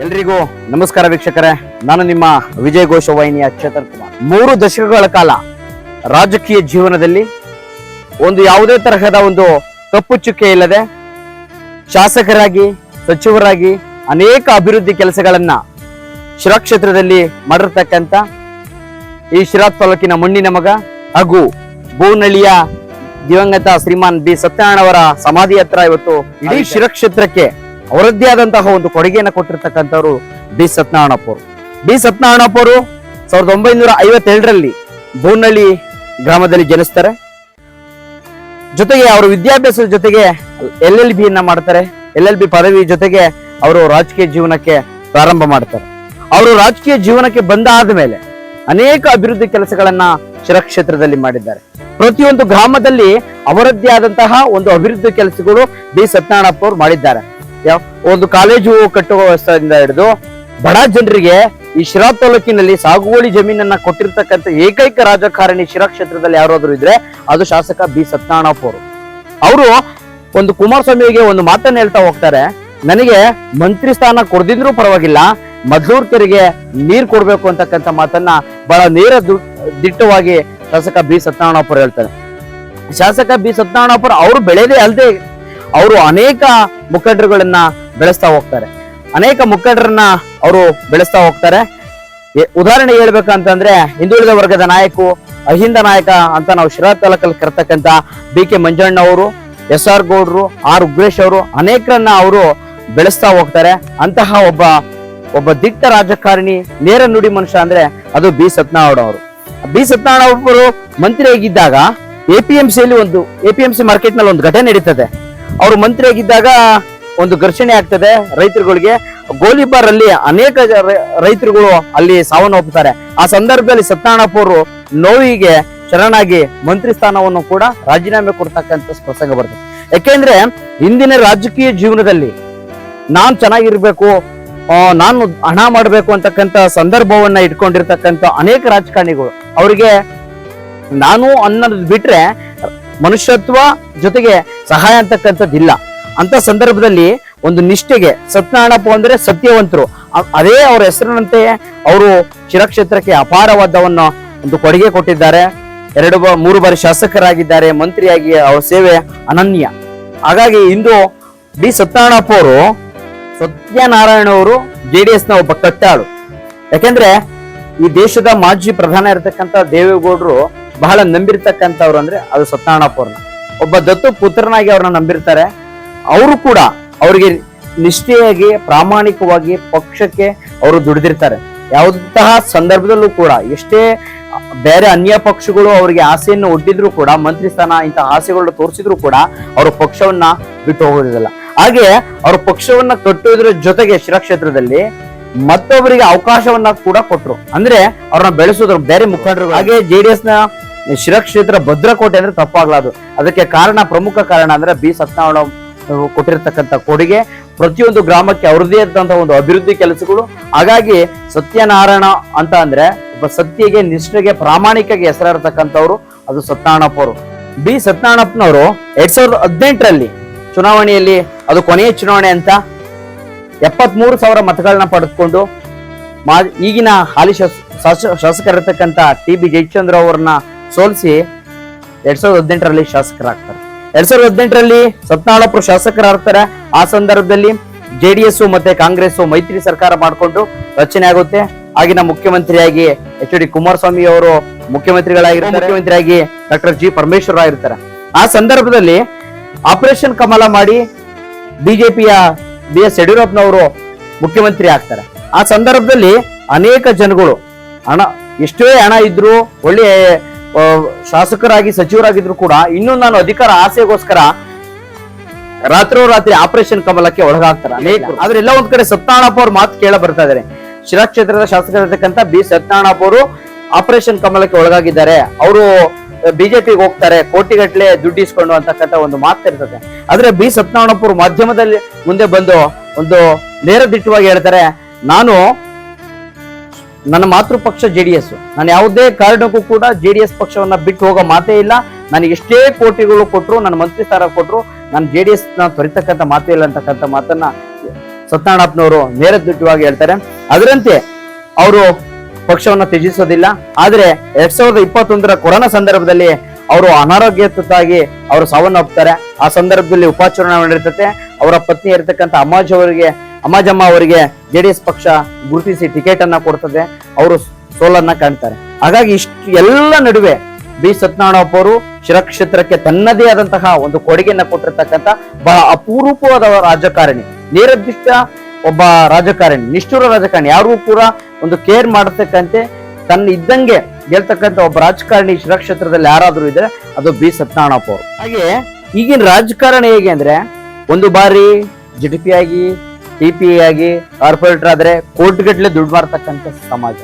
ಎಲ್ರಿಗೂ ನಮಸ್ಕಾರ ವೀಕ್ಷಕರೇ, ನಾನು ನಿಮ್ಮ ವಿಜಯ ಘೋಷ ವಾಹಿನಿಯ ಚೇತನ್ ಕುಮಾರ್. 3 ದಶಕಗಳ ಕಾಲ ರಾಜಕೀಯ ಜೀವನದಲ್ಲಿ ಯಾವುದೇ ತರಹದ ಕಪ್ಪು ಚುಕ್ಕೆ ಇಲ್ಲದೆ ಶಾಸಕರಾಗಿ ಸಚಿವರಾಗಿ ಅನೇಕ ಅಭಿವೃದ್ಧಿ ಕೆಲಸಗಳನ್ನ ಶಿರಾ ಕ್ಷೇತ್ರದಲ್ಲಿ ಮಾಡಿರ್ತಕ್ಕಂಥ ಈ ಶಿರಾ ತಾಲೂಕಿನ ಮಣ್ಣಿನ ಮಗ ಹಾಗೂ ಬೂನಳ್ಳಿಯ ದಿವಂಗತ ಶ್ರೀಮಾನ್ ಬಿ ಸತ್ಯನಾರಾಯಣ ಅವರ ಸಮಾಧಿ ಹತ್ರ ಇವತ್ತು ಇಡೀ ಶಿರಾ ಕ್ಷೇತ್ರಕ್ಕೆ ಅವರದ್ದೇ ಆದಂತಹ ಕೊಡುಗೆಯನ್ನು ಕೊಟ್ಟಿರ್ತಕ್ಕಂಥವ್ರು ಬಿ ಸತ್ಯನಾರಾಯಣಪ್ಪ ಅವರು. ಬಿ ಸತ್ಯನಾರಾಯಣಪ್ಪ ಅವರು 1957ರಲ್ಲಿ ಬೂನಳ್ಳಿ ಗ್ರಾಮದಲ್ಲಿ ಜನಿಸ್ತಾರೆ. ಜೊತೆಗೆ ಅವರು ವಿದ್ಯಾಭ್ಯಾಸದ ಜೊತೆಗೆ LLB ಮಾಡ್ತಾರೆ. LLB ಪದವಿ ಜೊತೆಗೆ ಅವರು ರಾಜಕೀಯ ಜೀವನಕ್ಕೆ ಪ್ರಾರಂಭ ಮಾಡ್ತಾರೆ. ಅವರು ರಾಜಕೀಯ ಜೀವನಕ್ಕೆ ಬಂದಾದ ಮೇಲೆ ಅನೇಕ ಅಭಿವೃದ್ಧಿ ಕೆಲಸಗಳನ್ನ ಶಿರಾ ಕ್ಷೇತ್ರದಲ್ಲಿ ಮಾಡಿದ್ದಾರೆ. ಪ್ರತಿಯೊಂದು ಗ್ರಾಮದಲ್ಲಿ ಅವರದ್ದೇ ಆದಂತಹ ಅಭಿವೃದ್ಧಿ ಕೆಲಸಗಳು ಬಿ ಸತ್ಯನಾರಾಯಣಪ್ಪ ಅವರು ಮಾಡಿದ್ದಾರೆ. ಕಾಲೇಜು ಕಟ್ಟುವ ವ್ಯವಸ್ಥೆಯಿಂದ ಹಿಡಿದು ಬಡ ಜನರಿಗೆ ಈ ಶಿರಾ ತಾಲೂಕಿನಲ್ಲಿ ಸಾಗುವಳಿ ಜಮೀನನ್ನ ಕೊಟ್ಟಿರ್ತಕ್ಕಂಥ ಏಕೈಕ ರಾಜಕಾರಣಿ ಶಿರಾ ಕ್ಷೇತ್ರದಲ್ಲಿ ಯಾರಾದ್ರೂ ಇದ್ರೆ ಅದು ಶಾಸಕ ಬಿ ಸತ್ಯನಾರಾಯಣಪ್ಪ ಅವರು. ಅವರು ಕುಮಾರಸ್ವಾಮಿಗೆ ಮಾತನ್ನ ಹೇಳ್ತಾ ಹೋಗ್ತಾರೆ, ನನಗೆ ಮಂತ್ರಿ ಸ್ಥಾನ ಕೊಡದಿದ್ರೂ ಪರವಾಗಿಲ್ಲ, ಮದ್ಲೂರ್ಕರಿಗೆ ನೀರ್ ಕೊಡ್ಬೇಕು ಅಂತಕ್ಕಂಥ ಮಾತನ್ನ ಬಹಳ ನೇರ ದಿಟ್ಟವಾಗಿ ಶಾಸಕ ಬಿ ಸತ್ಯನಾರಾಯಣಪ್ಪ ಅವರು ಹೇಳ್ತಾರೆ. ಶಾಸಕ ಬಿ ಸತ್ಯನಾರಾಯಣಪ್ಪ ಅವರು ಬೆಳೆದೇ ಅಲ್ಲದೆ ಅವರು ಅನೇಕ ಮುಖಂಡರುಗಳನ್ನ ಬೆಳೆಸ್ತಾ ಹೋಗ್ತಾರೆ. ಅನೇಕ ಮುಖಂಡರನ್ನ ಅವರು ಬೆಳೆಸ್ತಾ ಹೋಗ್ತಾರೆ. ಉದಾಹರಣೆ ಹೇಳ್ಬೇಕಂತಂದ್ರೆ ಹಿಂದುಳಿದ ವರ್ಗದ ನಾಯಕ ಅಹಿಂದ ನಾಯಕ ಅಂತ ನಾವು ಶಿರಾ ತಾಲೂಕಲ್ಲಿ ಕರ್ತಕ್ಕಂತ BK ಮಂಜಣ್ಣ ಅವರು, SR ಗೌಡ್ರು, R ಉಗ್ರೇಶ್ ಅವರು ಅನೇಕರನ್ನ ಅವರು ಬೆಳೆಸ್ತಾ ಹೋಗ್ತಾರೆ. ಅಂತಹ ಒಬ್ಬ ದಿಟ್ಟ ರಾಜಕಾರಣಿ, ನೇರ ನುಡಿ ಮನುಷ್ಯ ಅಂದ್ರೆ ಅದು ಬಿ ಸತ್ಯನಾರಾಯಣ ಅವರು. ಬಿ ಸತ್ಯನಾರಾಯಣ ಅವರು ಮಂತ್ರಿ ಆಗಿದ್ದಾಗ APMC ಮಾರ್ಕೆಟ್ ನಲ್ಲಿ ಘಟನೆ ನಡೀತದೆ. ಅವರು ಮಂತ್ರಿ ಆಗಿದ್ದಾಗ ಘರ್ಷಣೆ ಆಗ್ತದೆ ರೈತರುಗಳಿಗೆ. ಗೋಲಿಬಾರ್ ಅಲ್ಲಿ ಅನೇಕ ರೈತರುಗಳು ಅಲ್ಲಿ ಸಾವನ್ನಪ್ಪುತ್ತಾರೆ. ಆ ಸಂದರ್ಭದಲ್ಲಿ ಸತ್ಯನಾರಾಯಣಪ್ಪ ಅವರು ನೋವಿಗೆ ಶರಣಾಗಿ ಮಂತ್ರಿ ಸ್ಥಾನವನ್ನು ಕೂಡ ರಾಜೀನಾಮೆ ಕೊಡ್ತಕ್ಕಂಥ ಪ್ರಸಂಗ ಬರ್ತದೆ. ಯಾಕೆಂದ್ರೆ ಇಂದಿನ ರಾಜಕೀಯ ಜೀವನದಲ್ಲಿ ನಾನ್ ಚೆನ್ನಾಗಿರ್ಬೇಕು, ನಾನು ಹಣ ಮಾಡ್ಬೇಕು ಅಂತಕ್ಕಂಥ ಸಂದರ್ಭವನ್ನ ಇಟ್ಕೊಂಡಿರ್ತಕ್ಕಂಥ ಅನೇಕ ರಾಜಕಾರಣಿಗಳು ಅವರಿಗೆ ನಾನು ಅನ್ನೋದು ಬಿಟ್ರೆ ಮನುಷ್ಯತ್ವ ಜೊತೆಗೆ ಸಹಾಯ ಅಂತಕ್ಕಂಥದ್ದಿಲ್ಲ. ಅಂತ ಸಂದರ್ಭದಲ್ಲಿ ನಿಷ್ಠೆಗೆ ಸತ್ಯನಾರಾಯಣಪ್ಪ ಅಂದ್ರೆ ಸತ್ಯವಂತರು. ಅದೇ ಅವರ ಹೆಸರಿನಂತೆ ಅವರು ಶಿರಾ ಕ್ಷೇತ್ರಕ್ಕೆ ಅಪಾರವಾದವನ್ನು ಕೊಡುಗೆ ಕೊಟ್ಟಿದ್ದಾರೆ. 2-3 ಬಾರಿ ಶಾಸಕರಾಗಿದ್ದಾರೆ, ಮಂತ್ರಿಯಾಗಿ ಅವರ ಸೇವೆ ಅನನ್ಯ. ಹಾಗಾಗಿ ಇಂದು ಬಿ ಸತ್ಯನಾರಾಯಣಪ್ಪ ಅವರು ಸತ್ಯನಾರಾಯಣ ಅವರು JDS ನ ಒಬ್ಬ ಕಟ್ಟಾಳು. ಯಾಕೆಂದ್ರೆ ಈ ದೇಶದ ಮಾಜಿ ಪ್ರಧಾನ ಇರತಕ್ಕಂತ ದೇವೇಗೌಡರು ಬಹಳ ನಂಬಿರ್ತಕ್ಕಂಥವ್ರು ಅಂದ್ರೆ ಅದು ಸತ್ಯನಾರಾಯಣಪ್ಪ ಅವ್ರನ್ನ. ಒಬ್ಬ ದತ್ತು ಪುತ್ರನಾಗಿ ಅವ್ರನ್ನ ನಂಬಿರ್ತಾರೆ. ಅವರು ಕೂಡ ಅವರಿಗೆ ನಿಷ್ಠೆಯಾಗಿ ಪ್ರಾಮಾಣಿಕವಾಗಿ ಪಕ್ಷಕ್ಕೆ ಅವರು ದುಡಿದಿರ್ತಾರೆ. ಯಾವುದಂತಹ ಸಂದರ್ಭದಲ್ಲೂ ಕೂಡ ಎಷ್ಟೇ ಬೇರೆ ಅನ್ಯ ಪಕ್ಷಗಳು ಅವರಿಗೆ ಆಸೆಯನ್ನು ಒಡ್ಡಿದ್ರು ಕೂಡ, ಮಂತ್ರಿ ಸ್ಥಾನ ಇಂತಹ ಆಸೆಗಳನ್ನ ತೋರಿಸಿದ್ರು ಕೂಡ ಅವರು ಪಕ್ಷವನ್ನ ಬಿಟ್ಟು ಹೋಗೋದಿಲ್ಲ. ಹಾಗೆ ಅವ್ರ ಪಕ್ಷವನ್ನ ಕಟ್ಟುವುದರ ಜೊತೆಗೆ ಶಿರಾ ಕ್ಷೇತ್ರದಲ್ಲಿ ಮತ್ತೊಬ್ಬರಿಗೆ ಅವಕಾಶವನ್ನ ಕೂಡ ಕೊಟ್ರು. ಅಂದ್ರೆ ಅವ್ರನ್ನ ಬೆಳೆಸೋದ್ರ ಬೇರೆ ಮುಖಂಡರು. ಹಾಗೆ JDS ನ ಶಿರಾ ಕ್ಷೇತ್ರ ಭದ್ರಕೋಟೆ ಅಂದ್ರೆ ತಪ್ಪಾಗ್ಲಾದು. ಅದಕ್ಕೆ ಪ್ರಮುಖ ಕಾರಣ ಅಂದ್ರೆ ಬಿ ಸತ್ಯನಾರಾಯಣ ಕೊಟ್ಟಿರ್ತಕ್ಕಂಥ ಕೊಡುಗೆ. ಪ್ರತಿಯೊಂದು ಗ್ರಾಮಕ್ಕೆ ಅವ್ರದೇ ಆದಂತಹ ಅಭಿವೃದ್ಧಿ ಕೆಲಸಗಳು. ಹಾಗಾಗಿ ಸತ್ಯನಾರಾಯಣ ಅಂತ ಅಂದ್ರೆ ಒಬ್ಬ ಸತ್ಯಗೆ, ನಿಷ್ಠೆಗೆ, ಪ್ರಾಮಾಣಿಕಗೆ ಹೆಸರಿರ್ತಕ್ಕಂಥವ್ರು ಅದು ಸತ್ಯನಾರಾಯಣಪ್ಪ ಅವರು. ಬಿ ಸತ್ಯನಾರಾಯಣಪ್ಪನವರು 2018ರಲ್ಲಿ ಚುನಾವಣೆಯಲ್ಲಿ, ಅದು ಕೊನೆಯ ಚುನಾವಣೆ ಅಂತ, 73,000 ಮತಗಳನ್ನ ಪಡೆದುಕೊಂಡು ಈಗಿನ ಹಾಲಿ ಶಾಸಕರಿರ್ತಕ್ಕಂಥ TB ಜಯಚಂದ್ರ ಅವರನ್ನ ಸೋಲಿಸಿ 2018ರಲ್ಲಿ ಶಾಸಕರಾಗ್ತಾರೆ. 2018ರಲ್ಲಿ ಸತ್ಯನಾರಾಯಣಪ್ಪ ಶಾಸಕರಾಗ್ತಾರೆ. ಆ ಸಂದರ್ಭದಲ್ಲಿ JDS ಮತ್ತೆ ಕಾಂಗ್ರೆಸ್ ಮೈತ್ರಿ ಸರ್ಕಾರ ಮಾಡಿಕೊಂಡು ರಚನೆ ಆಗುತ್ತೆ. ಆಗಿನ ಮುಖ್ಯಮಂತ್ರಿಯಾಗಿ HD ಕುಮಾರಸ್ವಾಮಿ ಅವರು ಮುಖ್ಯಮಂತ್ರಿಗಳಾಗಿರ್ತಾರೆ. ಮುಖ್ಯಮಂತ್ರಿಯಾಗಿ ಡಾಕ್ಟರ್ G ಪರಮೇಶ್ವರ ಆಗಿರ್ತಾರೆ. ಆ ಸಂದರ್ಭದಲ್ಲಿ ಆಪರೇಷನ್ ಕಮಲ ಮಾಡಿ BJPಯ BS ಯಡಿಯೂರಪ್ಪನವರು ಮುಖ್ಯಮಂತ್ರಿ ಆಗ್ತಾರೆ. ಆ ಸಂದರ್ಭದಲ್ಲಿ ಅನೇಕ ಜನಗಳು ಎಷ್ಟೇ ಹಣ ಇದ್ರು, ಒಳ್ಳೆ ಶಾಸಕರಾಗಿ ಸಚಿವರಾಗಿದ್ರು ಕೂಡ ಇನ್ನೂ ನಾನು ಅಧಿಕಾರ ಆಸೆಗೋಸ್ಕರ ರಾತ್ರಿ ಆಪರೇಷನ್ ಕಮಲಕ್ಕೆ ಒಳಗಾಗ್ತಾರೆ ಅನೇಕರು. ಆದ್ರೆ ಎಲ್ಲ ಒಂದ್ ಕಡೆ ಸತ್ಯನಾರಾಯಣಪ್ಪ ಅವ್ರ ಮಾತು ಕೇಳ ಬರ್ತಾ ಇದ್ದಾರೆ. ಶಿರಾ ಕ್ಷೇತ್ರದ ಶಾಸಕರಿರ್ತಕ್ಕಂಥ ಬಿ ಸತ್ಯನಾರಾಯಣಪ್ಪ ಅವರು ಆಪರೇಷನ್ ಕಮಲಕ್ಕೆ ಒಳಗಾಗಿದ್ದಾರೆ. ಅವರು BJPಗೆ ಹೋಗ್ತಾರೆ, ಕೋಟಿಗಟ್ಟಲೆ ದುಡ್ಡು ಇಸ್ಕೊಂಡು ಅಂತಕ್ಕಂಥ ಮಾತು ಇರ್ತದೆ. ಆದ್ರೆ ಬಿ ಸತ್ಯನಾರಾಯಣಪ್ಪ ಅವರು ಮಾಧ್ಯಮದಲ್ಲಿ ಮುಂದೆ ಬಂದು ನೇರ ದಿಟ್ಟವಾಗಿ ಹೇಳ್ತಾರೆ, ನಾನು ನನ್ನ ಮಾತೃಪಕ್ಷ JDS, ನಾನು ಯಾವುದೇ ಕಾರಣಕ್ಕೂ ಕೂಡ JDS ಪಕ್ಷವನ್ನ ಬಿಟ್ಟು ಹೋಗೋ ಮಾತೇ ಇಲ್ಲ. ನನಗೆ ಎಷ್ಟೇ ಕೋಟಿಗಳು ಕೊಟ್ಟರು, ನನ್ನ ಮಂತ್ರಿ ಸ್ಥಾನ ಕೊಟ್ಟರು, ನಾನು JDS ನ ತೊರಿತಕ್ಕಂಥ ಮಾತೇ ಇಲ್ಲ ಅಂತಕ್ಕಂಥ ಮಾತನ್ನ ಸತ್ಯನಾರಾಯಣಪ್ಪನವರು ನೇರದಿಟ್ಟವಾಗಿ ಹೇಳ್ತಾರೆ. ಅದರಂತೆ ಅವರು ಪಕ್ಷವನ್ನ ತ್ಯಜಿಸೋದಿಲ್ಲ. ಆದ್ರೆ 2021 ಕೊರೋನಾ ಸಂದರ್ಭದಲ್ಲಿ ಅವರು ಅನಾರೋಗ್ಯತಾಗಿ ಅವರು ಸಾವನ್ನಪ್ಪುತ್ತಾರೆ. ಆ ಸಂದರ್ಭದಲ್ಲಿ ಉಪಚುನಾವಣೆ ನಡೆಯುತ್ತೆ. ಅವರ ಪತ್ನಿ ಇರತಕ್ಕಂಥ ಅಮ್ಮಾಜಮ್ಮ ಅವರಿಗೆ JDS ಪಕ್ಷ ಗುರುತಿಸಿ ಟಿಕೆಟ್ ಅನ್ನ ಕೊಡ್ತದೆ. ಅವರು ಸೋಲನ್ನ ಕಾಣ್ತಾರೆ. ಹಾಗಾಗಿ ಇಷ್ಟು ಎಲ್ಲ ನಡುವೆ ಬಿ ಸತ್ಯನಾರಾಯಣಪ್ಪ ಅವರು ಶಿರಾ ಕ್ಷೇತ್ರಕ್ಕೆ ತನ್ನದೇ ಆದಂತಹ ಒಂದು ಕೊಡುಗೆಯನ್ನ ಕೊಟ್ಟಿರ್ತಕ್ಕಂಥ ಬಹಳ ಅಪರೂಪವಾದ ರಾಜಕಾರಣಿ, ನೇರದಿಷ್ಟ ಒಬ್ಬ ರಾಜಕಾರಣಿ, ನಿಷ್ಠುರ ರಾಜಕಾರಣಿ, ಯಾರಿಗೂ ಕೂಡ ಒಂದು ಕೇರ್ ಮಾಡತಕ್ಕಂತೆ ತನ್ನ ಇದ್ದಂಗೆ ಗೆಲ್ತಕ್ಕಂಥ ಒಬ್ಬ ರಾಜಕಾರಣಿ ಶಿರಾ ಕ್ಷೇತ್ರದಲ್ಲಿ ಯಾರಾದ್ರೂ ಇದ್ರೆ ಅದು ಬಿ ಸತ್ಯನಾರಾಯಣಪ್ಪ ಅವರು. ಹಾಗೆ ಈಗಿನ ರಾಜಕಾರಣ ಹೇಗೆ ಅಂದ್ರೆ, ಒಂದು ಬಾರಿ JDP ಆಗಿ TP ಆಗಿ ಕಾರ್ಪೊರೇಟರ್ ಆದ್ರೆ ಕೋಟಿಗಟ್ಟಲೆ ದುಡ್ಡು ಮಾಡ್ತಕ್ಕಂಥ ಸಮಾಜ.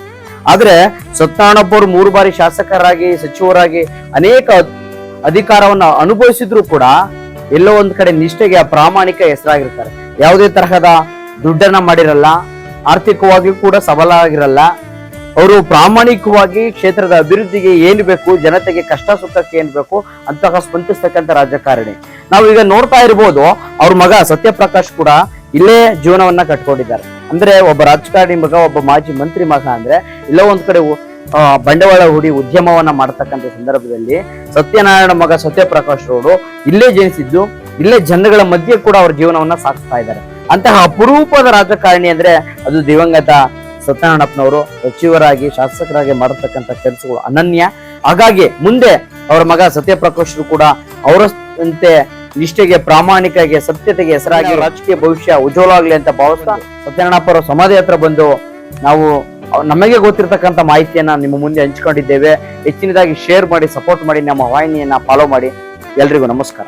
ಆದ್ರೆ ಸತ್ಯನಾರಾಯಣಪ್ಪ ಅವರು 3 ಬಾರಿ ಶಾಸಕರಾಗಿ ಸಚಿವರಾಗಿ ಅನೇಕ ಅಧಿಕಾರವನ್ನ ಅನುಭವಿಸಿದ್ರು ಕೂಡ ಎಲ್ಲೋ ಒಂದ್ ಕಡೆ ನಿಷ್ಠೆಗೆ ಪ್ರಾಮಾಣಿಕ ಹೆಸರಾಗಿರ್ತಾರೆ. ಯಾವುದೇ ತರಹದ ದುಡ್ಡನ್ನ ಮಾಡಿರಲ್ಲ, ಆರ್ಥಿಕವಾಗಿ ಕೂಡ ಸಬಲ ಆಗಿರಲ್ಲ. ಅವರು ಪ್ರಾಮಾಣಿಕವಾಗಿ ಕ್ಷೇತ್ರದ ಅಭಿವೃದ್ಧಿಗೆ ಏನು ಬೇಕು, ಜನತೆಗೆ ಕಷ್ಟ ಸುಖಕ್ಕೆ ಏನ್ ಬೇಕು ಅಂತಹ ಸ್ಪಂದಿಸ್ತಕ್ಕಂಥ ರಾಜಕಾರಣಿ. ನಾವು ಈಗ ನೋಡ್ತಾ ಇರ್ಬೋದು, ಅವ್ರ ಮಗ ಸತ್ಯಪ್ರಕಾಶ್ ಕೂಡ ಇಲ್ಲೇ ಜೀವನವನ್ನ ಕಟ್ಕೊಂಡಿದ್ದಾರೆ. ಅಂದ್ರೆ ಒಬ್ಬ ರಾಜಕಾರಣಿ ಮಗ, ಒಬ್ಬ ಮಾಜಿ ಮಂತ್ರಿ ಮಗ ಅಂದ್ರೆ ಎಲ್ಲೋ ಒಂದ್ ಕಡೆ ಬಂಡವಾಳ ಹೂಡಿ ಉದ್ಯಮವನ್ನ ಮಾಡತಕ್ಕಂಥ ಸಂದರ್ಭದಲ್ಲಿ ಸತ್ಯನಾರಾಯಣ ಮಗ ಸತ್ಯಪ್ರಕಾಶ್ ಅವರು ಇಲ್ಲೇ ಜನಿಸಿದ್ದು, ಇಲ್ಲೇ ಜನಗಳ ಮಧ್ಯೆ ಕೂಡ ಅವ್ರ ಜೀವನವನ್ನ ಸಾಗಿಸ್ತಾ ಇದ್ದಾರೆ. ಅಂತಹ ಅಪರೂಪದ ರಾಜಕಾರಣಿ ಅಂದ್ರೆ ಅದು ದಿವಂಗತ ಸತ್ಯನಾರಾಯಣಪ್ಪನವರು ಸಚಿವರಾಗಿ ಶಾಸಕರಾಗಿ ಮಾಡತಕ್ಕಂಥ ಕೆಲಸಗಳು ಅನನ್ಯ. ಹಾಗಾಗಿ ಮುಂದೆ ಅವರ ಮಗ ಸತ್ಯಪ್ರಕಾಶ್ ಕೂಡ ಅವರಂತೆ ನಿಷ್ಠೆಗೆ, ಪ್ರಾಮಾಣಿಕಗೆ, ಸತ್ಯತೆಗೆ ಹೆಸರಾಗಿ ರಾಜಕೀಯ ಭವಿಷ್ಯ ಉಜ್ವಲವಾಗ್ಲಿ ಅಂತ ಭಾವಿಸ್ತಾ ಸತ್ಯನಾರಾಯಣಪ್ಪ ಅವರ ಸಮಾಧಿ ಹತ್ರ ಬಂದು ನಾವು ನಮಗೆ ಗೊತ್ತಿರತಕ್ಕಂಥ ಮಾಹಿತಿಯನ್ನ ನಿಮ್ಮ ಮುಂದೆ ಹಂಚಿಕೊಂಡಿದ್ದೇವೆ. ಹೆಚ್ಚಿನದಾಗಿ ಶೇರ್ ಮಾಡಿ, ಸಪೋರ್ಟ್ ಮಾಡಿ, ನಮ್ಮ ವಾಹಿನಿಯನ್ನ ಫಾಲೋ ಮಾಡಿ. ಎಲ್ರಿಗೂ ನಮಸ್ಕಾರ.